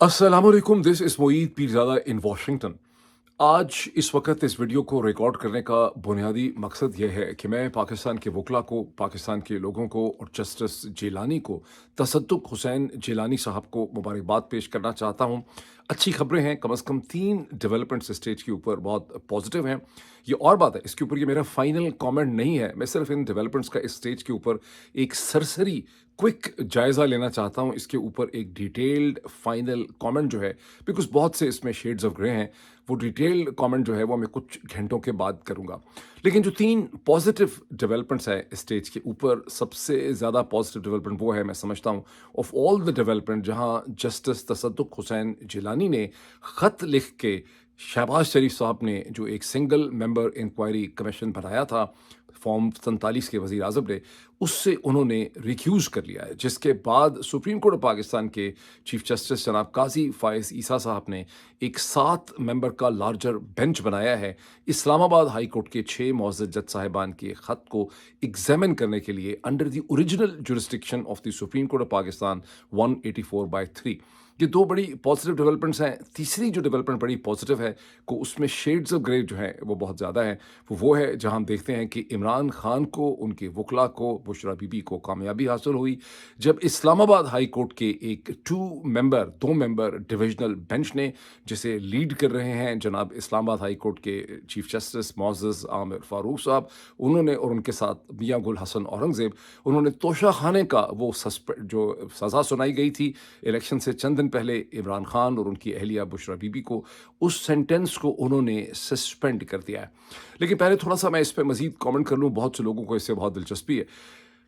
अस्सलामुअलैकुम, this is Moid Pirzada in Washington. आज इस वक्त इस वीडियो को रिकॉर्ड करने का बुनियादी मकसद ये है कि मैं पाकिस्तान के वकला को, पाकिस्तान के लोगों को और जस्टिस जिलानी को, तसद्दुक़ हुसैन जिलानी साहब को मुबारकबाद पेश करना चाहता हूँ। अच्छी खबरें हैं, कम से कम 3 डेवलपमेंट्स स्टेज के ऊपर बहुत पॉजिटिव हैं। ये और बात है, इसके ऊपर ये मेरा फाइनल कमेंट नहीं है। मैं सिर्फ इन डेवलपमेंट्स का इस स्टेज के ऊपर एक सरसरी क्विक जायज़ा लेना चाहता हूँ। इसके ऊपर एक डिटेल्ड फाइनल कमेंट जो है, बिकॉज़ बहुत से इसमें शेड्स ऑफ ग्रे हैं, वो डिटेल्ड कमेंट जो है वो मैं कुछ घंटों के बाद करूँगा। लेकिन जो 3 पॉजिटिव डेवलपमेंट्स हैं इस स्टेज के ऊपर, सबसे ज़्यादा पॉजिटिव डेवलपमेंट वो है, मैं समझता हूँ, ऑफ ऑल द डेवलपमेंट, जहाँ जस्टिस तसद्दुक़ हुसैन जिलानी ने ख़त लिख के शहबाज शरीफ साहब ने जो एक सिंगल मेंबर इंक्वायरी कमीशन बनाया था फॉर्म 47 के वज़ीर आज़म ने, उससे उन्होंने रिक्यूज़ कर लिया है, जिसके बाद सुप्रीम कोर्ट ऑफ पाकिस्तान के चीफ जस्टिस जनाब काजी फ़ाइज़ ईसा साहब ने एक 7 मेंबर का लार्जर बेंच बनाया है इस्लामाबाद हाई कोर्ट के 6 मुअज़्ज़ज़ जज साहिबान के ख़त को एग्जामिन करने के लिए under the original jurisdiction of the supreme court of Pakistan 184/3। ये 2 बड़ी पॉजिटिव डेवलपमेंट्स हैं। तीसरी जो डेवलपमेंट बड़ी पॉजिटिव है, को उसमें शेड्स ऑफ ग्रे जो हैं वो बहुत ज़्यादा हैं। वो है जहाँ हम देखते हैं कि इमरान खान को, उनके वकला को, बुशरा बीबी को कामयाबी हासिल हुई जब इस्लामाबाद हाई कोर्ट के एक 2 मेंबर डिविजनल बेंच ने, जिसे लीड कर रहे हैं जनाब इस्लामाबाद हाई कोर्ट के चीफ जस्टिस मुअज़्ज़ज़ आमिर फ़ारूक साहब, उन्होंने और उनके साथ मियां गुल हसन औरंगज़ेब, उन्होंने तोशा खाने का वो जो सज़ा सुनाई गई थी इलेक्शन से चंद दिन पहले इमरान खान और उनकी अहलिया बुशरा बीबी को, उस सेंटेंस को उन्होंने सस्पेंड कर दिया है। लेकिन पहले थोड़ा सा मैं इस पे मज़ीद कमेंट कर लूँ, बहुत से लोगों को इससे बहुत दिलचस्पी है।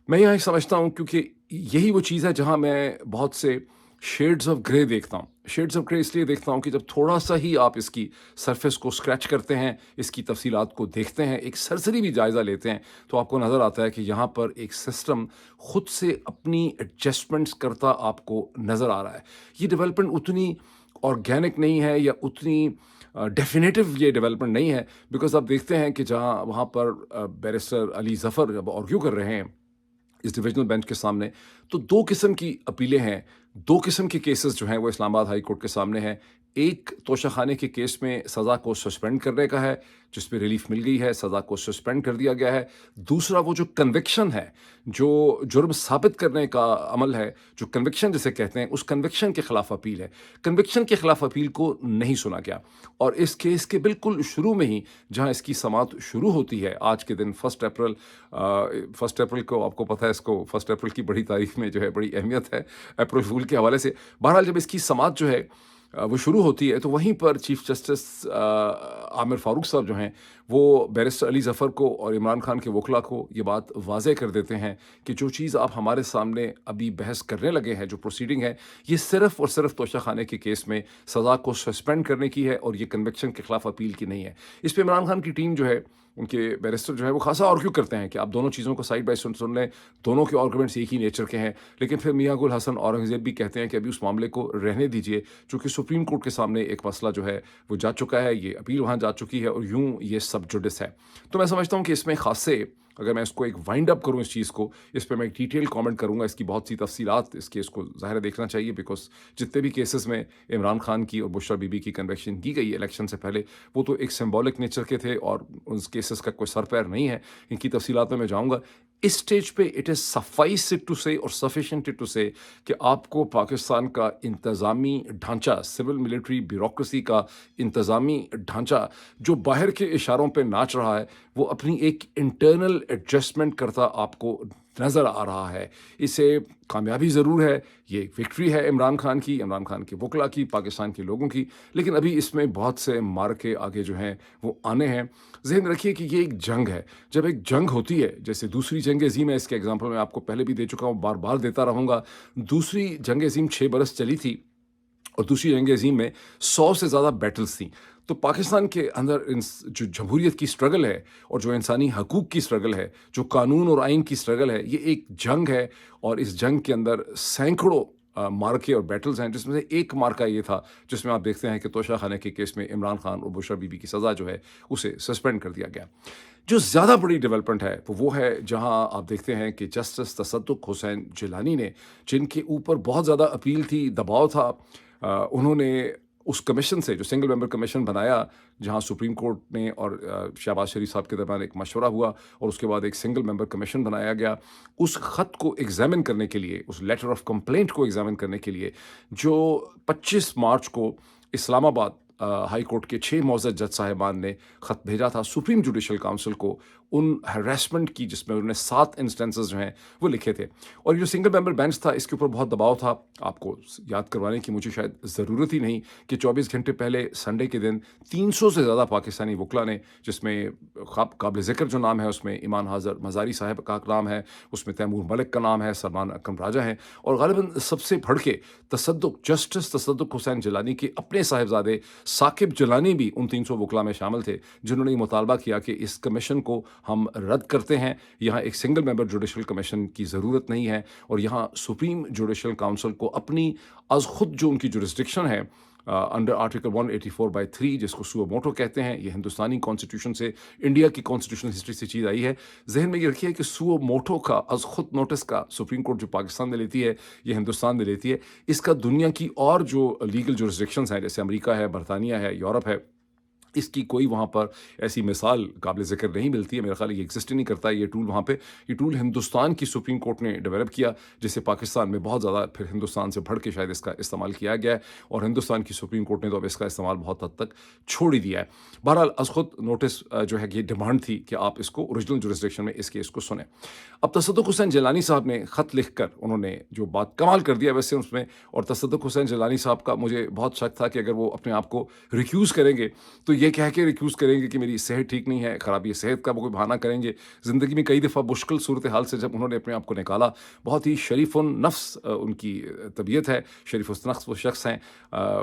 मैं यहाँ समझता हूँ, क्योंकि यही वो चीज़ है जहाँ मैं बहुत से शेड्स ऑफ ग्रे देखता हूँ। शेड्स ऑफ ग्रे इसलिए देखता हूँ कि जब थोड़ा सा ही आप इसकी सरफेस को स्क्रैच करते हैं, इसकी तफसीलात को देखते हैं, एक सरसरी भी जायज़ा लेते हैं, तो आपको नज़र आता है कि यहाँ पर एक सिस्टम खुद से अपनी एडजस्टमेंट्स करता आपको नज़र आ रहा है। ये डेवलपमेंट उतनी ऑर्गेनिक नहीं है या उतनी डेफिनेटिव ये डेवलपमेंट नहीं है, बिकॉज़ आप देखते हैं कि जहाँ वहाँ पर बैरिस्टर अली ज़फ़र जब आर्ग्यू कर रहे हैं इस डिविजनल बेंच के सामने, तो 2 किस्म की अपीलें हैं, 2 किस्म के केसेस जो हैं वो इस्लामाबाद हाई कोर्ट के सामने हैं। एक तोशाखाने के केस में सज़ा को सस्पेंड करने का है, जिस पे रिलीफ मिल गई है, सज़ा को सस्पेंड कर दिया गया है। दूसरा वो जो कन्विक्शन है, जो जुर्म साबित करने का अमल है, जो कन्विक्शन जिसे कहते हैं, उस कन्विक्शन के खिलाफ अपील है। कन्विक्शन के खिलाफ अपील को नहीं सुना गया, और इस केस के बिल्कुल शुरू में ही जहाँ इसकी समाअत शुरू होती है आज के दिन 1 अप्रैल को, आपको पता है इसको 1 अप्रैल की बड़ी तारीख में जो है बड़ी अहमियत है अप्रैल फूल के हवाले से। बहरहाल जब इसकी समाअत जो है वो शुरू होती है, तो वहीं पर चीफ जस्टिस आमिर फ़ारूक साहब जो हैं, वो बैरिस्टर अली ज़फ़र को और इमरान खान के वकला को ये बात वाज़ेह कर देते हैं कि जो चीज़ आप हमारे सामने अभी बहस करने लगे हैं, जो प्रोसीडिंग है, ये सिर्फ़ और सिर्फ़ तोशाखाने के केस में सज़ा को सस्पेंड करने की है और ये कन्विक्शन के खिलाफ अपील की नहीं है। इस पे इमरान खान की टीम जो है, उनके बैरिस्टर जो है, वो खासा आर्ग्यू करते हैं कि आप दोनों चीज़ों को साइड बाय सुन लें, दोनों के आर्गुमेंट्स एक ही नेचर के हैं। लेकिन फिर मियां गुल हसन औरंगज़ेब भी कहते हैं कि अभी उस मामले को रहने दीजिए, चूँकि सुप्रीम कोर्ट के सामने एक मसला जो है वो जा चुका है, ये अपील वहाँ जा चुकी है और यूँ ये सब जुडिस है। तो मैं समझता हूँ कि इसमें खासे, अगर मैं इसको एक वाइंड अप करूँ इस चीज़ को, इस पे मैं एक डिटेल कमेंट करूँगा। इसकी बहुत सी तफसीलात इस केस को ज़ाहिर है देखना चाहिए, बिकॉज़ जितने भी केसेस में इमरान खान की और बुशरा बीबी की कन्विक्शन की गई इलेक्शन से पहले, वो तो एक सिंबॉलिक नेचर के थे और उस केसेस का कोई सर पैर नहीं है। इनकी तफसीलात में मैं जाऊँगा। इस स्टेज पे it is suffice it to say और सफिशिएंट टू से कि आपको पाकिस्तान का इंतज़ामी ढांचा, सिविल मिलिट्री ब्यूरोक्रेसी का इंतज़ामी ढांचा, जो बाहर के इशारों पे नाच रहा है, वो अपनी एक इंटरनल एडजस्टमेंट करता आपको नज़र आ रहा है। इसे कामयाबी ज़रूर है, ये एक विक्ट्री है इमरान खान की, इमरान खान के वकला की, पाकिस्तान के लोगों की, लेकिन अभी इसमें बहुत से मार्के आगे जो हैं वो आने हैं। ज़हन रखिए कि ये एक जंग है। जब एक जंग होती है, जैसे दूसरी जंग अज़ीम है, इसके एग्जाम्पल मैं आपको पहले भी दे चुका हूँ, बार बार देता रहूँगा। दूसरी जंग अज़ीम 6 बरस चली थी और दूसरी जंग अज़ीम में 100 से ज़्यादा बैटल्स थी। तो पाकिस्तान के अंदर जो जमहूरियत की स्ट्रगल है और जो इंसानी हकूक़ की स्ट्रगल है, जो कानून और आइन की स्ट्रगल है, ये एक जंग है और इस जंग के अंदर सैकड़ों मार्के और बैटल्स हैं, जिसमें से एक मार्का ये था जिसमें आप देखते हैं कि तोशाखाने के केस में इमरान खान और बुशरा बीबी की सज़ा जो है उसे सस्पेंड कर दिया गया। जो ज़्यादा बड़ी डेवलपमेंट है वो है जहां आप देखते हैं कि जस्टिस तसद्दुक़ हुसैन जिलानी ने, जिनके ऊपर बहुत ज़्यादा अपील थी, दबाव था, انہوں نے اس کمیشن سے جو سنگل ممبر کمیشن بنایا جہاں سپریم کورٹ نے اور شہباز شریف صاحب کے درمیان ایک مشورہ ہوا اور اس کے بعد ایک سنگل ممبر کمیشن بنایا گیا اس خط کو ایگزامن کرنے کے لیے، اس لیٹر آف کمپلینٹ کو ایگزامن کرنے کے لیے، جو 25 مارچ کو اسلام آباد ہائی کورٹ کے 6 معزز جج صاحبان نے خط بھیجا تھا سپریم جوڈیشل کاؤنسل کو ان ہیراسمنٹ کی، جس میں انہوں نے 7 انسٹنسز جو ہیں وہ لکھے تھے. اور یہ جو سنگل ممبر بینچ تھا اس کے اوپر بہت دباؤ تھا. آپ کو یاد کروانے کی مجھے شاید ضرورت ہی نہیں کہ 24 گھنٹے پہلے سنڈے کے دن 300 سے زیادہ پاکستانی وکلا نے، جس میں قابل ذکر جو نام ہے اس میں ایمان حاضر مزاری صاحب کا نام ہے، اس میں تیمور ملک کا نام ہے، سلمان اکرم راجہ ہیں، اور غالباً سب سے بڑھ کے جسٹس تصدق حسین جیلانی کے اپنے صاحبزادے ثاقب جیلانی بھی ان 300 وکلا میں شامل تھے جنہوں نے یہ مطالبہ کیا کہ اس کمیشن کو ہم رد کرتے ہیں. یہاں ایک سنگل ممبر جوڈیشل کمیشن کی ضرورت نہیں ہے، اور یہاں سپریم جوڈیشل کاؤنسل کو اپنی از خود جو ان کی جورسڈکشن ہے انڈر آرٹیکل 184/3 جس کو سو موٹو کہتے ہیں، یہ ہندوستانی کانسٹیٹیوشن سے، انڈیا کی کانسٹیٹیوشن ہسٹری سے چیز آئی ہے. ذہن میں یہ رکھیے کہ سو موٹو کا از خود نوٹس کا سپریم کورٹ جو پاکستان میں لیتی ہے، یہ ہندوستان میں لیتی ہے، اس کا دنیا کی اور جو لیگل جورسڈکشنز ہیں جیسے امریکہ ہے، برطانیہ ہے، یورپ ہے، اس کی کوئی وہاں پر ایسی مثال قابل ذکر نہیں ملتی ہے. میرا خیال ہے یہ ایگزسٹ ہی نہیں کرتا ہے یہ ٹول وہاں پہ. یہ ٹول ہندوستان کی سپریم کورٹ نے ڈیولپ کیا، جسے پاکستان میں بہت زیادہ پھر ہندوستان سے بڑھ کے شاید اس کا استعمال کیا گیا ہے، اور ہندوستان کی سپریم کورٹ نے تو اب اس کا استعمال بہت حد تک چھوڑ ہی دیا ہے. بہرحال از خود نوٹس جو ہے یہ ڈیمانڈ تھی کہ آپ اس کو اوریجنل جورسڈکشن میں اس کیس کو سنیں. اب تصدق حسین جیلانی صاحب نے خط لکھ کر انہوں نے جو بات کمال کر دیا ویسے اس میں، اور تصدق حسین جیلانی صاحب کا مجھے بہت شک تھا کہ اگر وہ اپنے آپ کو ریکیوز کریں گے تو یہ کہہ کے ریکیوز کریں گے کہ میری صحت ٹھیک نہیں ہے، خرابی صحت کا وہ کوئی بہانہ کریں گے. زندگی میں کئی دفعہ مشکل صورتحال سے جب انہوں نے اپنے آپ کو نکالا، بہت ہی شریف النفس ان کی طبیعت ہے، شریف النفس وہ شخص ہیں،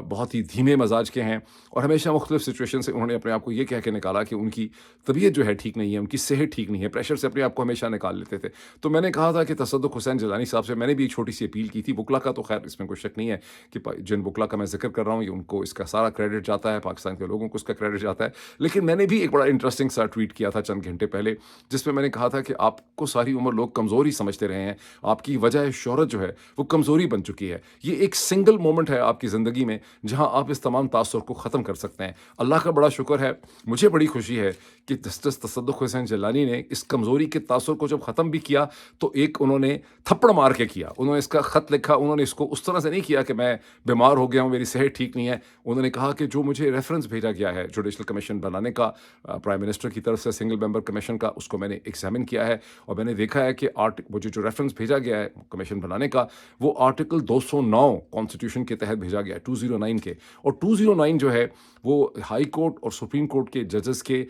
بہت ہی دھیمے مزاج کے ہیں، اور ہمیشہ مختلف سچویشن سے انہوں نے اپنے آپ کو یہ کہہ کے نکالا کہ ان کی طبیعت جو ہے ٹھیک نہیں ہے، ان کی صحت ٹھیک نہیں ہے. پریشر سے اپنے آپ کو ہمیشہ نکال لیتے تھے. تو میں نے کہا تھا کہ تصدق حسین جیلانی صاحب سے میں نے بھی ایک چھوٹی سی اپیل کی تھی. وکلا کا تو خیر اس میں کوئی شک نہیں ہے کہ جن وکلا کا میں ذکر کر رہا ہوں یہ ان کو اس کا سارا کریڈٹ جاتا ہے، پاکستان کے لوگوں کو اس کا کریڈٹ جاتا ہے. لیکن میں نے بھی ایک بڑا انٹرسٹنگ سا ٹویٹ کیا تھا چند گھنٹے پہلے، جس میں نے کہا تھا کہ آپ کو ساری عمر لوگ کمزوری سمجھتے رہے ہیں، آپ کی وجہ شہرت جو ہے وہ کمزوری بن چکی ہے. یہ ایک سنگل مومنٹ ہے آپ کی زندگی میں جہاں آپ اس تمام تاثر کو ختم کر سکتے ہیں. اللہ کا بڑا شکر ہے، مجھے بڑی خوشی ہے کہ جسٹس تصدق حسین جیلانی نے اس کمزوری کے تاثر کو جب ختم بھی کیا تو ایک انہوں نے تھپڑ مار کے کیا. انہوں نے اس کا خط لکھا، انہوں نے اس کو اس طرح سے نہیں کیا کہ میں بیمار ہو گیا ہوں، میری صحت ٹھیک نہیں ہے. انہوں نے کہا کہ جو مجھے ریفرنس بھیجا گیا ہے جوڈیشل کمیشن بنانے کا پرائم منسٹر کی طرف سے سنگل ممبر کمیشن کا، اس کو میں نے ایگزامن کیا ہے، اور میں نے دیکھا ہے کہ مجھے جو ریفرنس بھیجا گیا ہے کمیشن بنانے کا وہ آرٹیکل 209 کانسٹیٹیوشن کے تحت بھیجا گیا ہے، 209 کے. اور 209 جو ہے وہ ہائی کورٹ اور سپریم کورٹ کے ججز کے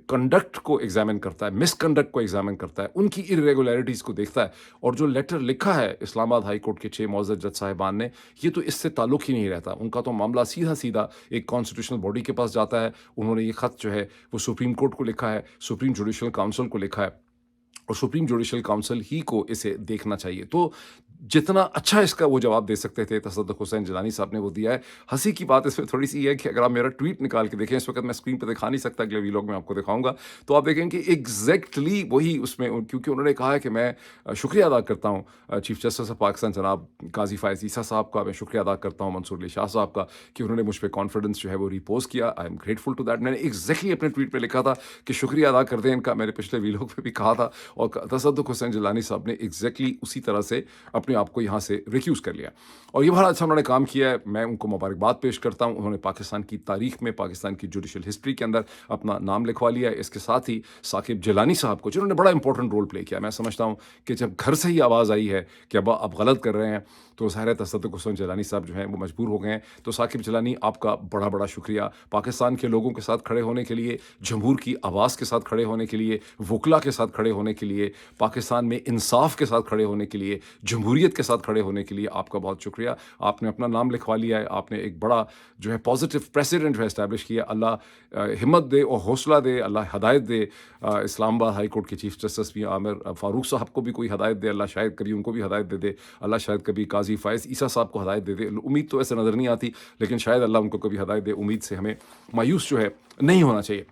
کنڈکٹ کو ایگزامن کرتا ہے، مس کنڈکٹ کو ایگزامن کرتا ہے، ان کی irregularities کو دیکھتا ہے. اور جو لیٹر لکھا ہے اسلام آباد ہائی کورٹ کے 6 معزز جج صاحبان نے، یہ تو اس سے تعلق ہی نہیں رہتا. ان کا تو معاملہ سیدھا سیدھا ایک کانسٹیٹیوشنل باڈی کے پاس جاتا ہے. انہوں نے یہ خط جو ہے وہ سپریم کورٹ کو لکھا ہے، سپریم جوڈیشل کاؤنسل کو لکھا ہے، اور سپریم جوڈیشل کاؤنسل ہی کو اسے دیکھنا چاہیے. تو جتنا اچھا اس کا وہ جواب دے سکتے تھے تصدق حسین جیلانی صاحب نے وہ دیا ہے. ہنسی کی بات اس میں تھوڑی سی ہے کہ اگر آپ میرا ٹویٹ نکال کے دیکھیں، اس وقت میں اسکرین پہ دکھا نہیں سکتا، اگلے ویلاگ میں آپ کو دکھاؤں گا، تو آپ دیکھیں کہ ایگزیکٹلی وہی اس میں، کیونکہ انہوں نے کہا ہے کہ میں شکریہ ادا کرتا ہوں چیف جسٹس آف پاکستان جناب قاضی فائز عیسیٰ صاحب کا، میں شکریہ ادا کرتا ہوں منصور علی شاہ صاحب کا کہ انہوں نے مجھ پہ کانفیڈنس جو ہے وہ ریپوز کیا. I am grateful to that. میں نے ایگزیکٹلی اپنے ٹویٹ پہ لکھا تھا کہ شکریہ ادا کر دیں ان کا، میں نے پچھلے ویلاگ پہ بھی کہا تھا، اور تصدق حسین جیلانی صاحب نے ایگزیکٹلی اسی طرح سے اپنے آپ کو یہاں سے ریکیوز کر لیا. اور یہ بڑا اچھا انہوں نے کام کیا ہے، میں ان کو مبارکباد پیش کرتا ہوں. انہوں نے پاکستان کی تاریخ میں، پاکستان کی جوڈیشل ہسٹری کے اندر اپنا نام لکھوا لیا ہے. اس کے ساتھ ہی ثاقب جیلانی صاحب کو، جنہوں نے بڑا امپورٹنٹ رول پلے کیا، میں سمجھتا ہوں کہ جب گھر سے ہی آواز آئی ہے کہ اب آپ غلط کر رہے ہیں تو ظاہر تصدق حسین جیلانی صاحب جو ہیں وہ مجبور ہو گئے ہیں. تو ثاقب جیلانی آپ کا بڑا بڑا شکریہ، پاکستان کے لوگوں کے ساتھ کھڑے ہونے کے لیے، جمہور کی آواز کے ساتھ کھڑے ہونے کے لیے، وکلا کے ساتھ کھڑے ہونے کے لیے، پاکستان میں انصاف کے ساتھ کھڑے ہونے کے لیے، جمہوریت کے ساتھ کھڑے ہونے کے لیے آپ کا بہت شکریہ. آپ نے اپنا نام لکھوا لیا ہے، آپ نے ایک بڑا جو ہے پازیٹیو پریسیڈنٹ جو ہے اسٹیبلش کیا. اللہ ہمت دے اور حوصلہ دے، اللہ ہدایت دے. اسلام آباد ہائی کورٹ کے چیف جسٹس بھی عامر فاروق صاحب کو بھی کوئی ہدایت دے، اللہ شاید کبھی ان کو بھی ہدایت دے دے. اللہ شاید کبھی قاضی فائز عیسیٰ صاحب کو ہدایت دے دے. امید تو ایسے نظر نہیں آتی، لیکن شاید اللہ ان کو کبھی ہدایت دے. امید سے ہمیں مایوس جو ہے نہیں ہونا چاہیے.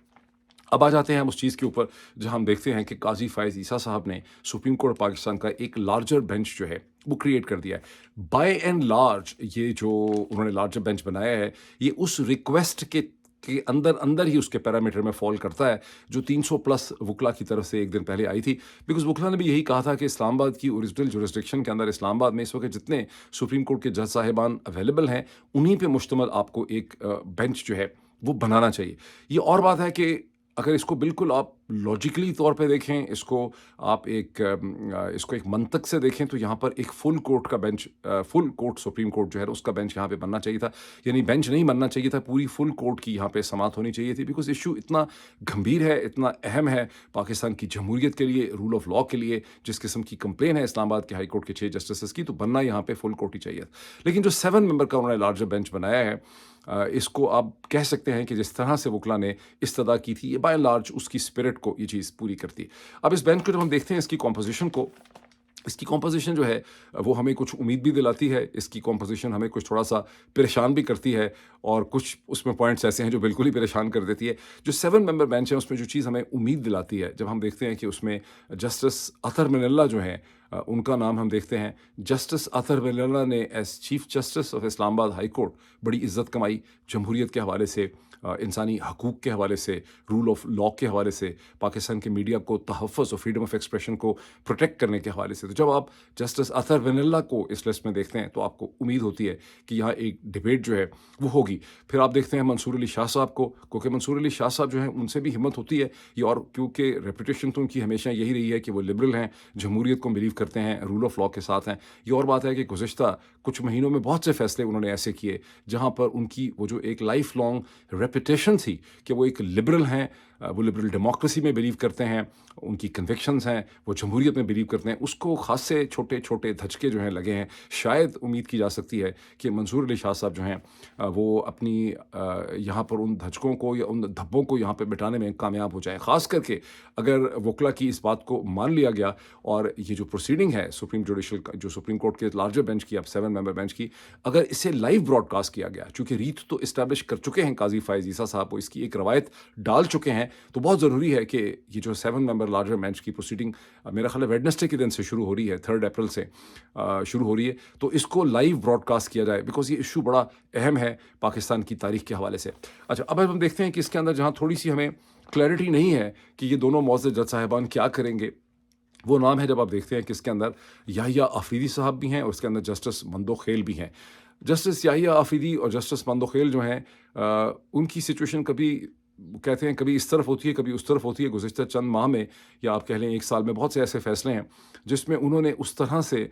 अब आ जाते हैं हम उस चीज़ के ऊपर जहाँ हम देखते हैं कि काज़ी फ़ाइज़ ईसा साहब ने सुप्रीम कोर्ट पाकिस्तान का एक लार्जर बेंच जो है वो क्रिएट कर दिया है। बाय एंड लार्ज ये जो उन्होंने लार्जर बेंच बनाया है, ये उस रिक्वेस्ट के अंदर अंदर ही उसके पैरामीटर में फ़ॉल करता है जो 300 प्लस वकला की तरफ से एक दिन पहले आई थी। बिकॉज़ वकला ने भी यही कहा था कि इस्लामाबाद की ओरिजिनल जुरिसडिक्शन के अंदर इस्लामाबाद में इस वक़्त जितने सुप्रीम कोर्ट के जज साहिबान अवेलेबल हैं, उन्हीं पे मुश्तमिल आपको एक बेंच जो है वो बनाना चाहिए। ये और बात है कि अगर इसको बिल्कुल आप लॉजिकली तौर पे देखें, इसको एक मंतक से देखें, तो यहाँ पर एक फुल कोर्ट का bench, full court supreme court जो है उसका बेंच यहाँ पे बनना चाहिए था। यानी बेंच नहीं बनना चाहिए था, पूरी फुल कोर्ट की यहाँ पे समाअत होनी चाहिए थी। बिकॉज़ इश्यू इतना गंभीर है, इतना अहम है पाकिस्तान की जमहूरियत के लिए, रूल ऑफ लॉ के लिए, जिस किस्म की कंप्लेन है इस्लामाबाद के हाई कोर्ट के 6 जस्टिसेस की, तो बनना यहाँ पे फुल कोर्ट ही चाहिए। लेकिन जो 7 मेंबर का उन्होंने लार्जर बेंच बनाया है, इसको आप कह सकते हैं कि जिस तरह से वकला ने इस्तदा की थी, ये बाय एंड लार्ज उसकी स्पिरिट को ये चीज़ पूरी करती है। अब इस बेंच को जब हम देखते हैं, इसकी कॉम्पोजिशन जो है वो हमें कुछ उम्मीद भी दिलाती है, इसकी कॉम्पोजिशन हमें कुछ थोड़ा-सा परेशान भी करती है, और कुछ उसमें पॉइंट्स ऐसे हैं जो बिल्कुल ही परेशान कर देती है। जो 7 मेंबर बेंच है उसमें जो चीज़ हमें उम्मीद दिलाती है, जब हम देखते हैं कि उसमें जस्टिस अतहर मिनल्ला जो हैं, उनका नाम हम देखते हैं। जस्टिस अतहर मिनल्ला ने as chief justice of Islamabad high court बड़ी इज़्ज़त कमाई, जमहूरियत के हवाले से, इंसानी हकूक़ के हवाले से, रूल ऑफ लॉ के हवाले से, पाकिस्तान के मीडिया को तहफ़्फ़ुज़ और फ्रीडम ऑफ एक्सप्रेशन को प्रोटेक्ट करने के हवाले से। तो जब आप जस्टिस अतहर मिनल्ला को इस लिस्ट में देखते हैं, तो आपको उम्मीद होती है कि यहाँ एक डिबेट जो है वो होगी। फिर आप देखते हैं मंसूर अली शाह साहब को, क्योंकि मंसूर अली शाह साहब जो हैं उनसे भी हिम्मत होती है ये, और क्योंकि रेपुटेशन तो उनकी हमेशा यही रही है कि वो लिबरल हैं, जमहूरियत को बिलीव करते हैं, रूल ऑफ लॉ के साथ हैं। ये और बात है कि गुज़िश्ता कुछ महीनों में बहुत से फ़ैसले उन्होंने ऐसे किए जहाँ पर उनकी वो जो एक लाइफ लॉन्ग रेपुटेशन थी कि वो एक लिबरल हैं, वो लिबरल डेमोक्रेसी में बिलीव करते हैं, उनकी कन्विक्शंस हैं, वो जमहूरियत में बिलीव करते हैं, उसको खासे छोटे-छोटे धचके जो हैं लगे हैं। शायद उम्मीद की जा सकती है कि मंसूर अली शाह साहब जो हैं वो अपनी यहाँ पर उन धचकों को या उन धब्बों को यहाँ पे मिटाने में कामयाब हो जाएँ। ख़ास करके अगर वकला की इस बात को मान लिया गया, और ये जो प्रोसीडिंग है सुप्रीम कोर्ट के लार्जर बेंच की, अब 7 मेंबर बेंच की, अगर इसे लाइव ब्रॉडकास्ट किया गया, चूँकि रीत तो इस्टेब्लिश कर चुके हैं काज़ी फ़ाइज़ ईसा साहब, वो इसकी एक रवायत डाल चुके हैं, तो बहुत ज़रूरी है कि ये जो 7 मेंबर लार्जर बेंच की प्रोसीडिंग मेरा ख़्याल है वेडनेसडे के दिन से शुरू हो रही है, 3 अप्रैल से शुरू हो रही है, तो इसको लाइव ब्रॉडकास्ट किया जाए। बिकॉज़ ये इशू बड़ा अहम है पाकिस्तान की तारीख़ के हवाले से। अच्छा, अब हम देखते हैं कि इसके अंदर जहाँ थोड़ी-सी हमें क्लैरिटी नहीं है कि ये दोनों मौजूद जज साहिबान क्या करेंगे, वो नाम है जब आप देखते हैं कि इसके अंदर याहिया आफरीदी साहब भी हैं और इसके अंदर जस्टिस मंदोखेल भी हैं। जस्टिस याहिया आफरीदी और जस्टिस मंदोखेल जो हैं, उनकी सिचुएशन कभी कहते हैं कभी इस तरफ होती है, कभी उस तरफ होती है। गुज़िश्ता चंद माह में, या आप कह लें 1 साल में, बहुत से ऐसे फ़ैसले हैं जिसमें उन्होंने उस तरह से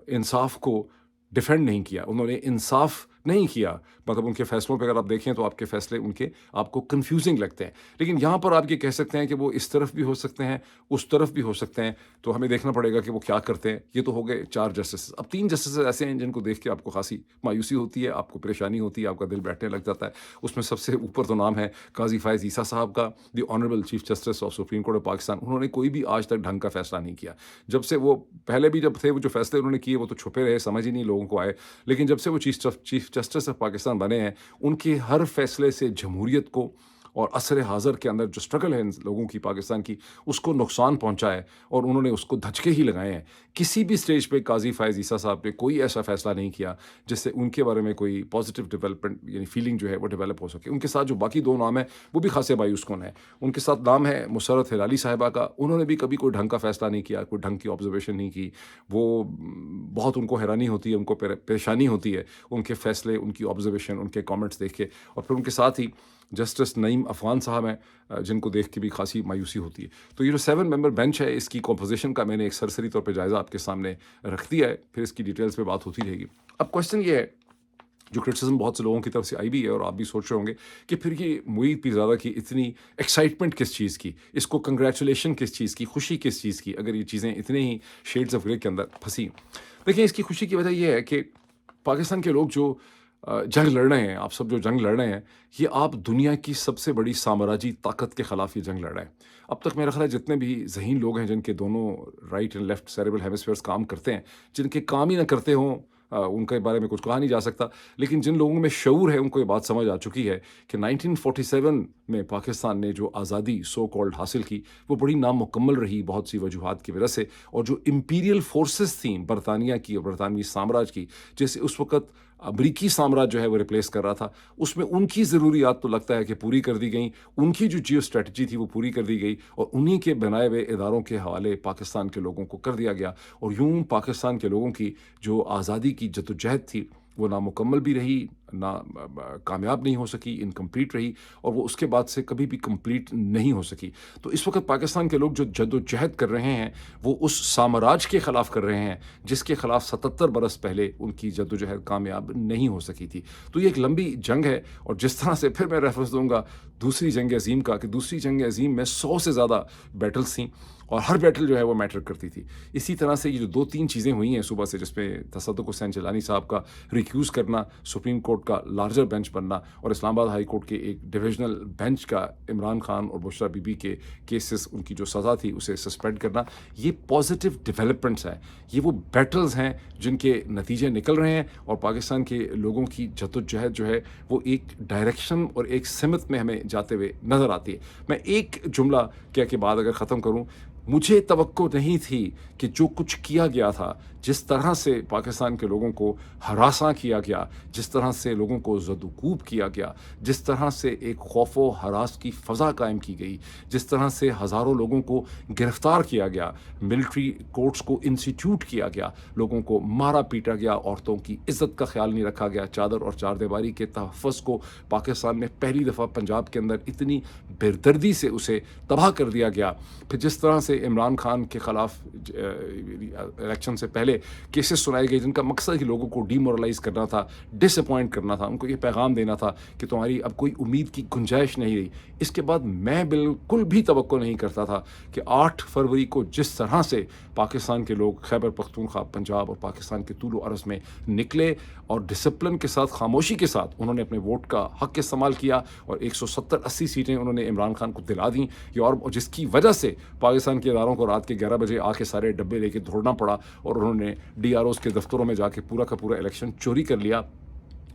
इंसाफ को डिफेंड नहीं किया, उन्होंने इंसाफ नहीं किया। मतलब उनके फ़ैसलों पे अगर आप देखें तो आपके फ़ैसले उनके आपको कन्फ्यूजिंग लगते हैं। लेकिन यहाँ पर आप ये कह सकते हैं कि वो इस तरफ भी हो सकते हैं, उस तरफ भी हो सकते हैं, तो हमें देखना पड़ेगा कि वो क्या करते हैं। ये तो हो गए 4 जस्टिस। अब 3 जस्टिस ऐसे हैं जिनको देख के आपको खासी मायूसी होती है, आपको परेशानी होती है, आपका दिल बैठने लग जाता है। उसमें सबसे ऊपर तो नाम है काज़ी फ़ाइज़ ईसा साहब का, the honourable chief justice of supreme court of Pakistan. उन्होंने कोई भी आज तक ढंग का फ़ैसला नहीं किया। जब से वो पहले भी जब थे, वो जो फ़ैसले उन्होंने किए वो तो छुपे रहे, समझ ही नहीं लोगों को आए। लेकिन जब से वो चीफ जस्टिस ऑफ पाकिस्तान बने हैं, उनके हर फैसले से जमहूरियत को और असर हाज़र के अंदर जो स्ट्रगल है इन लोगों की पाकिस्तान की, उसको नुकसान पहुंचा है, और उन्होंने उसको धचके ही लगाए हैं। किसी भी स्टेज पे काज़ी फ़ाइज़ ईसा साहब ने कोई ऐसा फ़ैसला नहीं किया जिससे उनके बारे में कोई पॉजिटिव डेवलपमेंट यानी फीलिंग जो है वो डेवलप हो सके। उनके साथ जो बाकी 2 नाम हैं वो भी खासे मायूस कौन है। उनके साथ नाम है मुसर्रत हिलाली साहिबा का, उन्होंने भी कभी कोई ढंग का फ़ैसला नहीं किया, कोई ढंग की ऑब्जर्वेशन नहीं की। वो बहुत उनको हैरानी होती है, उनको परेशानी होती है उनके फ़ैसले, उनकी ऑब्जर्वेशन, उनके कमेंट्स देख के। और फिर उनके साथ ही जस्टिस नईम अफ़गान साहब हैं, जिनको देख के भी खासी मायूसी होती है। तो ये जो 7 मेंबर बेंच है, इसकी कॉम्पोजिशन का मैंने एक सरसरी तौर पे जायज़ा आपके सामने रख दिया है, फिर इसकी डिटेल्स पे बात होती रहेगी। अब क्वेश्चन ये है, जो क्रिटिसिज्म बहुत से लोगों की तरफ से आई भी है, और आप भी सोच रहे होंगे कि फिर ये मुईद पीरज़ादा की इतनी एक्साइटमेंट किस चीज़ की, इसको कंग्रेचुलेशन किस चीज़ की, खुशी किस चीज़ की, अगर ये चीज़ें इतने ही शेड्स ऑफ ग्रे के अंदर फंसी। देखिए, इसकी खुशी की वजह यह है कि पाकिस्तान के लोग जो जंग लड़ रहे हैं, आप सब जो जंग लड़ रहे हैं, ये आप दुनिया की सबसे बड़ी साम्राज्यी ताकत के ख़िलाफ़ ये जंग लड़ रहे हैं। अब तक मेरा ख़्याल है जितने भी ज़हीन लोग हैं, जिनके दोनों right and left cerebral hemispheres काम करते हैं, जिनके काम ही ना करते हों, उनके बारे में कुछ कहा नहीं जा सकता, लेकिन जिन लोगों में शऊर है उनको ये बात समझ आ चुकी है कि 1947 में पाकिस्तान ने जो आज़ादी सो कॉल्ड हासिल की वो बड़ी नामुकम्मल रही बहुत सी वजूहात की वजह से। और जो इम्पीरियल फोर्सेस थी बरतानिया की और बरतानवी साम्राज्य की, जैसे उस वक़्त अमरीकी साम्राज्य जो है वो रिप्लेस कर रहा था, उसमें उनकी ज़रूरियात तो लगता है कि पूरी कर दी गई, उनकी जो जियो स्ट्रेटजी थी वो पूरी कर दी गई और उन्हीं के बनाए हुए इदारों के हवाले पाकिस्तान के लोगों को कर दिया गया। और यूं पाकिस्तान के लोगों की जो आज़ादी की जद्दोजहद थी वो नामुकम्मल भी रही, ना कामयाब नहीं हो सकी, इनकम्प्लीट रही, और वो उसके बाद से कभी भी कंप्लीट नहीं हो सकी। तो इस वक्त पाकिस्तान के लोग जो जद्दोजहद कर रहे हैं वो उस साम्राज्य के ख़िलाफ़ कर रहे हैं जिसके ख़िलाफ़ 77 बरस पहले उनकी जद्दोजहद कामयाब नहीं हो सकी थी। तो ये एक लंबी जंग है, और जिस तरह से फिर मैं रेफरेंस दूंगा दूसरी जंग अज़ीम का कि दूसरी जंग अज़ीम में 100 से ज़्यादा बैटल्स थी और हर बैटल जो है वो मैटर करती थी। इसी तरह से ये जो 2-3 चीज़ें हुई हैं सुबह से, जिसमें तसद्दुक़ हुसैन जिलानी साहब का रिक्यूज़ करना, सुप्रीम कोर्ट का लार्जर बेंच बनना और इस्लामाबाद हाई कोर्ट के एक डिविजनल बेंच का इमरान खान और बुशरा बीबी के केसेस, उनकी जो सज़ा थी उसे सस्पेंड करना, ये पॉजिटिव डेवलपमेंट्स हैं। ये वो बैटल्स हैं जिनके नतीजे निकल रहे हैं और पाकिस्तान के लोगों की जद्दोजहद जो है वो एक डायरेक्शन और एक सिमत में हमें जाते हुए नज़र आती है। मैं एक जुमला कह के बाद अगर ख़त्म करूँ, मुझे तवक्को नहीं थी कि जो कुछ किया गया था, जिस तरह से पाकिस्तान के लोगों को हरासा किया गया, जिस तरह से लोगों को ज़दुकूब किया गया, जिस तरह से एक खौफ व हरास की फ़ज़ा कायम की गई, जिस तरह से हज़ारों लोगों को गिरफ़्तार किया गया, मिलिट्री कोर्ट्स को इंस्टीट्यूट किया गया, लोगों को मारा पीटा गया, औरतों की इज़्ज़त का ख्याल नहीं रखा गया, चादर और चारदीवारी के तहफ़्फ़ुज़ को पाकिस्तान में पहली दफ़ा पंजाब के अंदर इतनी बेदर्दी से उसे तबाह कर दिया गया। फिर जिस तरह से इमरान खान के ख़िलाफ़ इलेक्शन से पहले केसेस सुनाए गए जिनका मकसद ही लोगों को डीमोरलाइज़ करना था, डिसअपॉइंट करना था, उनको ये पैगाम देना था कि तुम्हारी अब कोई उम्मीद की गुंजाइश नहीं रही। इसके बाद मैं बिल्कुल भी तवक्को नहीं करता था कि 8 फरवरी को जिस तरह से पाकिस्तान के लोग खैबर पख्तूनख्वा, पंजाब और पाकिस्तान के तूल व अर्ज़ में निकले और डिसिप्लिन के साथ, खामोशी के साथ उन्होंने अपने वोट का हक़ इस्तेमाल किया और 170-80 सीटें उन्होंने इमरान खान को दिला दी, और जिसकी वजह से पाकिस्तान के इदारों को रात के 11 बजे आके सारे डब्बे लेके दौड़ना पड़ा और उन्होंने DROs के दफ्तरों में जाके पूरा का पूरा इलेक्शन चोरी कर लिया।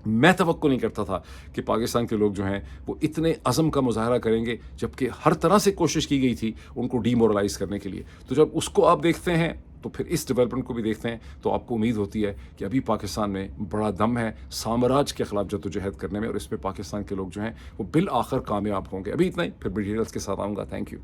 मैं तवक्को नहीं करता था कि पाकिस्तान के लोग जो हैं वो इतने अज़म का मुज़ाहरा करेंगे, जबकि हर तरह से कोशिश की गई थी उनको डीमोरलाइज़ करने के लिए। तो जब उसको आप देखते हैं तो फिर इस डेवलपमेंट को भी देखते हैं तो आपको उम्मीद होती है कि अभी पाकिस्तान में बड़ा दम है साम्राज्य के ख़िलाफ़ जद्दोजहद करने में, और इस पर पाकिस्तान के लोग जो हैं वो बिल आखिर कामयाब होंगे। अभी इतना ही, फिर डिटेल्स के साथ आऊँगा। Thank you.